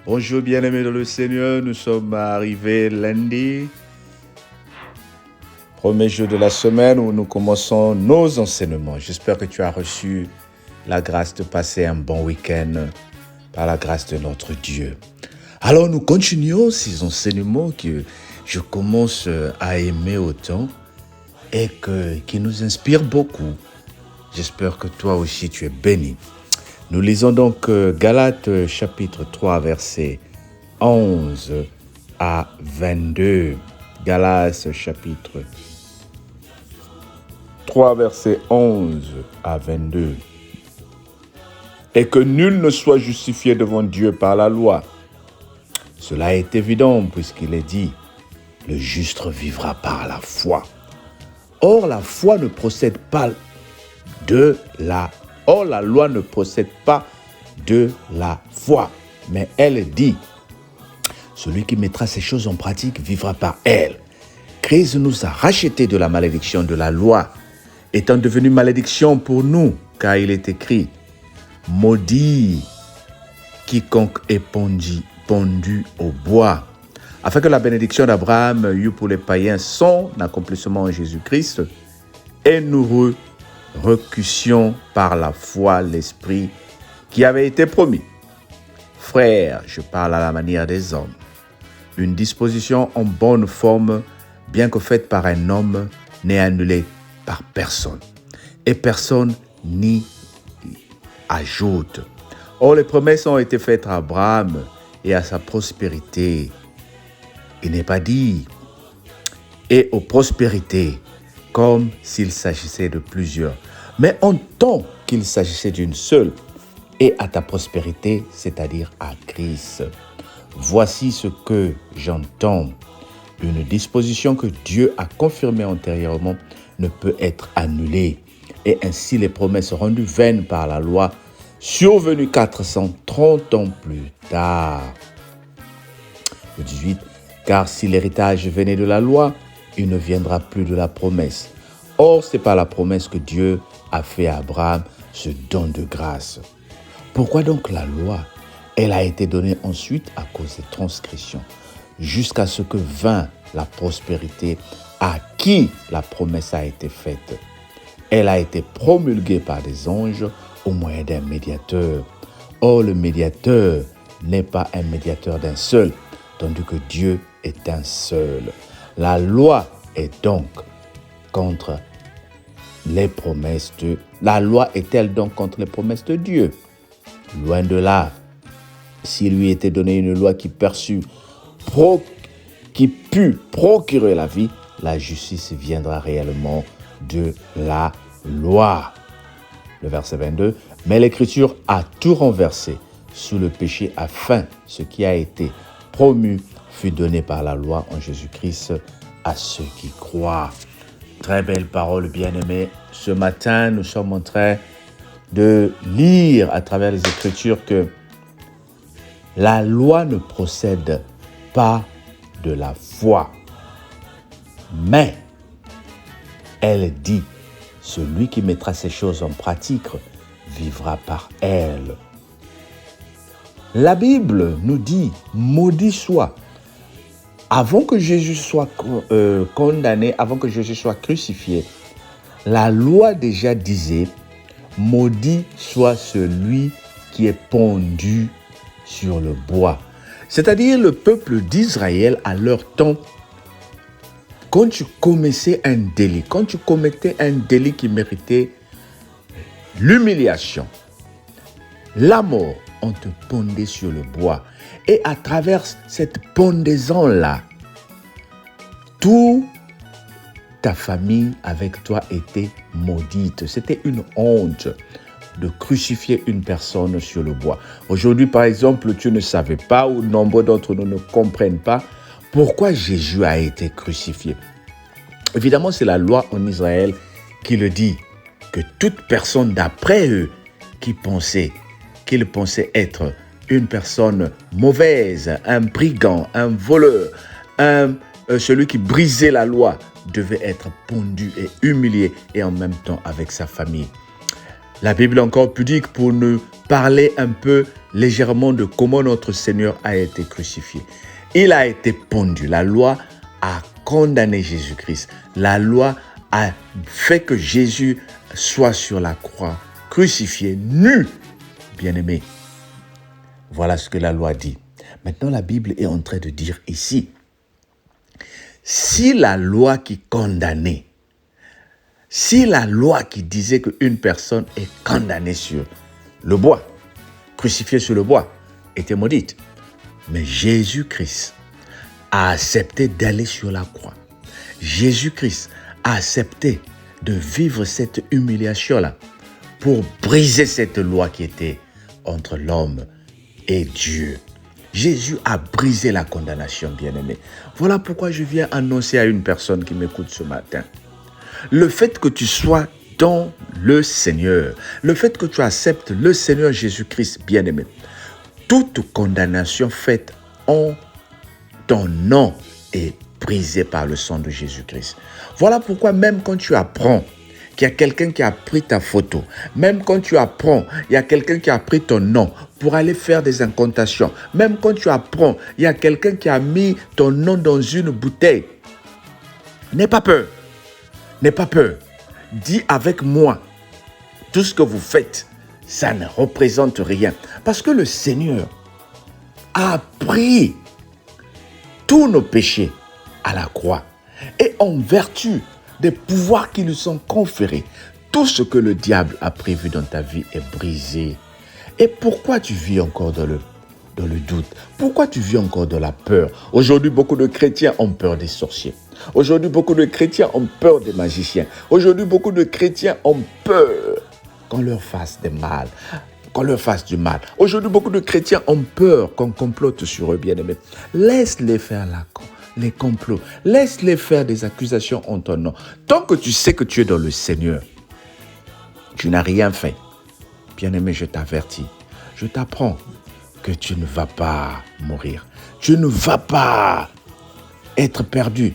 Bonjour bien-aimés dans le Seigneur, nous sommes arrivés lundi, premier jour de la semaine où nous commençons nos enseignements. J'espère que tu as reçu la grâce de passer un bon week-end par la grâce de notre Dieu. Alors nous continuons ces enseignements que je commence à aimer autant et qui nous inspirent beaucoup. J'espère que toi aussi tu es béni. Nous lisons donc Galates chapitre 3 versets 11 à 22. Galates chapitre 3 versets 11 à 22. Et que nul ne soit justifié devant Dieu par la loi. Cela est évident puisqu'il est dit, le juste vivra par la foi. Or la foi ne procède pas de la Or, la loi ne procède pas de la foi, mais elle dit, celui qui mettra ces choses en pratique vivra par elle. Christ nous a rachetés de la malédiction de la loi, étant devenu malédiction pour nous, car il est écrit, maudit quiconque est pendu au bois, afin que la bénédiction d'Abraham eût pour les païens son accomplissement en Jésus-Christ, et nous recussions par la foi l'esprit qui avait été promis. Frères, je parle à la manière des hommes. Une disposition en bonne forme, bien que faite par un homme, n'est annulée par personne. Et personne n'y ajoute. Or, les promesses ont été faites à Abraham et à sa prospérité. Il n'est pas dit et aux prospérités, comme s'il s'agissait de plusieurs, mais en tant qu'il s'agissait d'une seule, et à ta prospérité, c'est-à-dire à Christ. Voici ce que j'entends. Une disposition que Dieu a confirmée antérieurement ne peut être annulée, et ainsi les promesses rendues vaines par la loi, survenues 430 ans plus tard. Le 18, car si l'héritage venait de la loi, il ne viendra plus de la promesse. Or, c'est par la promesse que Dieu a fait à Abraham ce don de grâce. Pourquoi donc la loi? Elle a été donnée ensuite à cause des transgressions, jusqu'à ce que vint la prospérité à qui la promesse a été faite. Elle a été promulguée par des anges au moyen d'un médiateur. Or, le médiateur n'est pas un médiateur d'un seul, tandis que Dieu est un seul. La loi est donc contre les promesses de... La loi est-elle donc contre les promesses de Dieu? Loin de là. S'il lui était donné une loi qui put procurer la vie, la justice viendra réellement de la loi. Le verset 22. Mais l'Écriture a tout renversé sous le péché afin ce qui a été promu fut donné par la loi en Jésus-Christ à ceux qui croient. Très belle parole, bien-aimés. Ce matin, nous sommes en train de lire à travers les Écritures que la loi ne procède pas de la foi, mais elle dit, celui qui mettra ces choses en pratique vivra par elle. La Bible nous dit, maudit soit. Avant que Jésus soit condamné, avant que Jésus soit crucifié, la loi déjà disait, maudit soit celui qui est pendu sur le bois. C'est-à-dire le peuple d'Israël à leur temps, quand tu commettais un délit, qui méritait l'humiliation, la mort, on te pendait sur le bois. Et à travers cette pendaison-là, toute ta famille avec toi était maudite. C'était une honte de crucifier une personne sur le bois. Aujourd'hui, par exemple, tu ne savais pas, ou nombre d'entre nous ne comprennent pas, pourquoi Jésus a été crucifié. Évidemment, c'est la loi en Israël qui le dit, que toute personne d'après eux qu'ils pensaient être une personne mauvaise, un brigand, un voleur, celui qui brisait la loi, devait être pendu et humilié et en même temps avec sa famille. La Bible est encore pudique pour nous parler un peu légèrement de comment notre Seigneur a été crucifié. Il a été pendu. La loi a condamné Jésus-Christ. La loi a fait que Jésus soit sur la croix, crucifié, nu. Bien-aimé, voilà ce que la loi dit. Maintenant, la Bible est en train de dire ici, si la loi qui condamnait, si la loi qui disait qu'une personne est condamnée sur le bois, crucifiée sur le bois, était maudite, mais Jésus-Christ a accepté d'aller sur la croix. Jésus-Christ a accepté de vivre cette humiliation-là pour briser cette loi qui était entre l'homme et Dieu. Jésus a brisé la condamnation, bien-aimé. Voilà pourquoi je viens annoncer à une personne qui m'écoute ce matin. Le fait que tu sois dans le Seigneur, le fait que tu acceptes le Seigneur Jésus-Christ, bien-aimé, toute condamnation faite en ton nom est brisée par le sang de Jésus-Christ. Voilà pourquoi même quand tu apprends qu'il y a quelqu'un qui a pris ta photo, même quand tu apprends, il y a quelqu'un qui a pris ton nom pour aller faire des incantations, même quand tu apprends, il y a quelqu'un qui a mis ton nom dans une bouteille, n'aie pas peur, n'aie pas peur. Dis avec moi, tout ce que vous faites, ça ne représente rien. Parce que le Seigneur a pris tous nos péchés à la croix. Et en vertu des pouvoirs qui nous sont conférés, tout ce que le diable a prévu dans ta vie est brisé. Et pourquoi tu vis encore dans le doute? Pourquoi tu vis encore dans la peur? Aujourd'hui, beaucoup de chrétiens ont peur des sorciers. Aujourd'hui, beaucoup de chrétiens ont peur des magiciens. Aujourd'hui, beaucoup de chrétiens ont peur qu'on leur fasse du mal. Aujourd'hui, beaucoup de chrétiens ont peur qu'on complote sur eux, bien-aimés. Laisse-les faire les complots. Laisse-les faire des accusations en ton nom. Tant que tu sais que tu es dans le Seigneur, tu n'as rien fait. Bien-aimé, je t'avertis. Je t'apprends que tu ne vas pas mourir. Tu ne vas pas être perdu.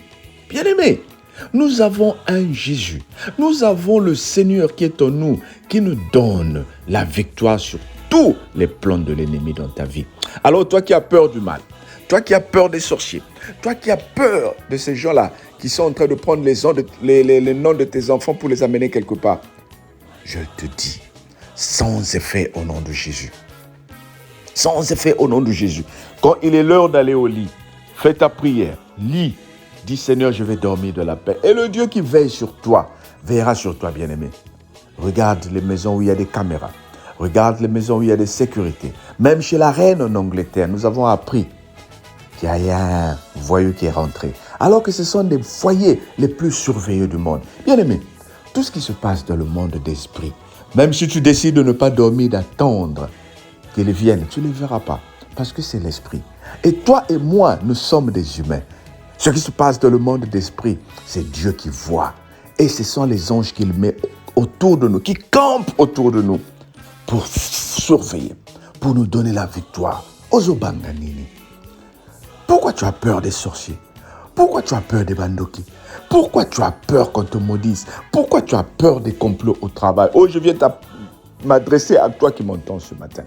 Bien-aimé, nous avons un Jésus. Nous avons le Seigneur qui est en nous, qui nous donne la victoire sur tous les plans de l'ennemi dans ta vie. Alors toi qui as peur du mal, toi qui as peur des sorciers, toi qui as peur de ces gens-là qui sont en train de prendre les noms de tes enfants pour les amener quelque part, je te dis, sans effet au nom de Jésus. Sans effet au nom de Jésus. Quand il est l'heure d'aller au lit, fais ta prière, lis, dis Seigneur, je vais dormir de la paix. Et le Dieu qui veille sur toi, veillera sur toi, bien-aimé. Regarde les maisons où il y a des caméras. Regarde les maisons où il y a des sécurités. Même chez la reine en Angleterre, nous avons appris qu'il y a un voyou qui est rentré. Alors que ce sont des foyers les plus surveillés du monde. Bien-aimé, tout ce qui se passe dans le monde d'esprit, même si tu décides de ne pas dormir, d'attendre qu'ils viennent, tu ne les verras pas. Parce que c'est l'esprit. Et toi et moi, nous sommes des humains. Ce qui se passe dans le monde d'esprit, c'est Dieu qui voit. Et ce sont les anges qu'il met autour de nous, qui campent autour de nous pour surveiller, pour nous donner la victoire. Ozobanganini. Pourquoi tu as peur des sorciers? Pourquoi tu as peur des bandoki? Pourquoi tu as peur qu'on te maudisse? Pourquoi tu as peur des complots au travail? Oh, je viens m'adresser à toi qui m'entends ce matin.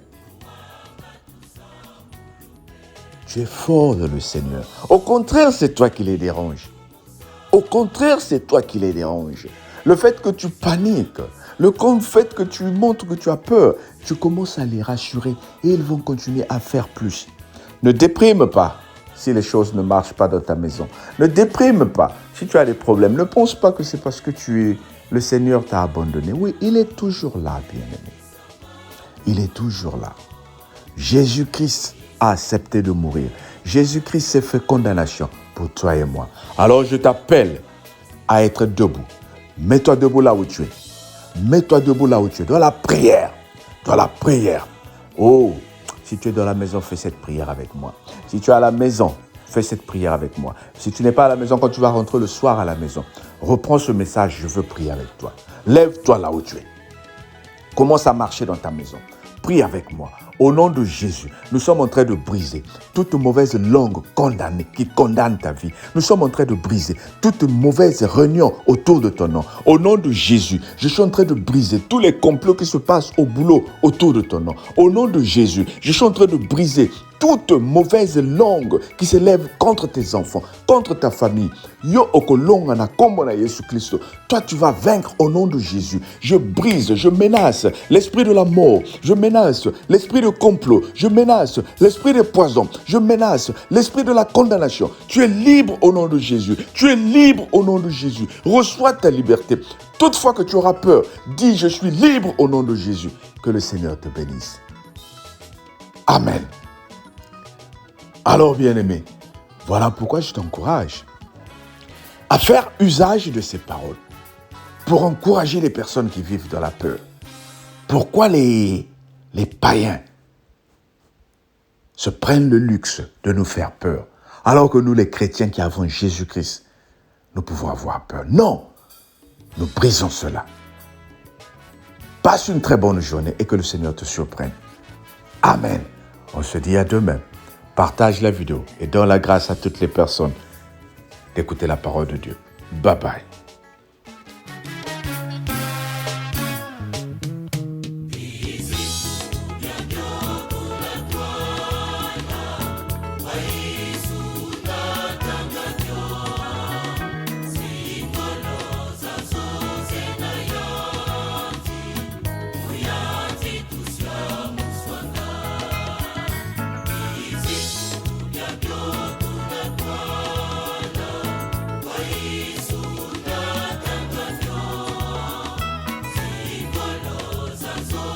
Tu es fort dans le Seigneur. Au contraire, c'est toi qui les dérange. Au contraire, c'est toi qui les dérange. Le fait que tu paniques, le fait que tu montres que tu as peur, tu commences à les rassurer et ils vont continuer à faire plus. Ne déprime pas si les choses ne marchent pas dans ta maison. Ne déprime pas si tu as des problèmes. Ne pense pas que c'est parce que le Seigneur t'a abandonné. Oui, il est toujours là, bien-aimé. Il est toujours là. Jésus-Christ a accepté de mourir. Jésus-Christ s'est fait condamnation pour toi et moi. Alors je t'appelle à être debout. Mets-toi debout là où tu es. Mets-toi debout là où tu es. Dans la prière. Dans la prière. Oh, si tu es dans la maison, fais cette prière avec moi. Si tu es à la maison, fais cette prière avec moi. Si tu n'es pas à la maison, quand tu vas rentrer le soir à la maison, reprends ce message, je veux prier avec toi. Lève-toi là où tu es. Commence à marcher dans ta maison. Prie avec moi. Au nom de Jésus, nous sommes en train de briser toute mauvaise langue condamnée qui condamne ta vie. Nous sommes en train de briser toute mauvaise réunion autour de ton nom. Au nom de Jésus, je suis en train de briser tous les complots qui se passent au boulot autour de ton nom. Au nom de Jésus, je suis en train de briser toute mauvaise langue qui s'élève contre tes enfants, contre ta famille. Yo okolonga na kombo na Jésus Christ. Toi, tu vas vaincre au nom de Jésus. Je brise, je menace l'esprit de la mort. Je menace l'esprit de complot. Je menace l'esprit de poison. Je menace l'esprit de la condamnation. Tu es libre au nom de Jésus. Tu es libre au nom de Jésus. Reçois ta liberté. Toutefois que tu auras peur, dis, je suis libre au nom de Jésus. Que le Seigneur te bénisse. Amen. Alors, bien-aimé, voilà pourquoi je t'encourage à faire usage de ces paroles pour encourager les personnes qui vivent dans la peur. Pourquoi les païens se prennent le luxe de nous faire peur, alors que nous, les chrétiens qui avons Jésus-Christ, nous pouvons avoir peur? Non, nous brisons cela. Passe une très bonne journée et que le Seigneur te surprenne. Amen. On se dit à demain. Partage la vidéo et donne la grâce à toutes les personnes d'écouter la parole de Dieu. Bye bye. Zazo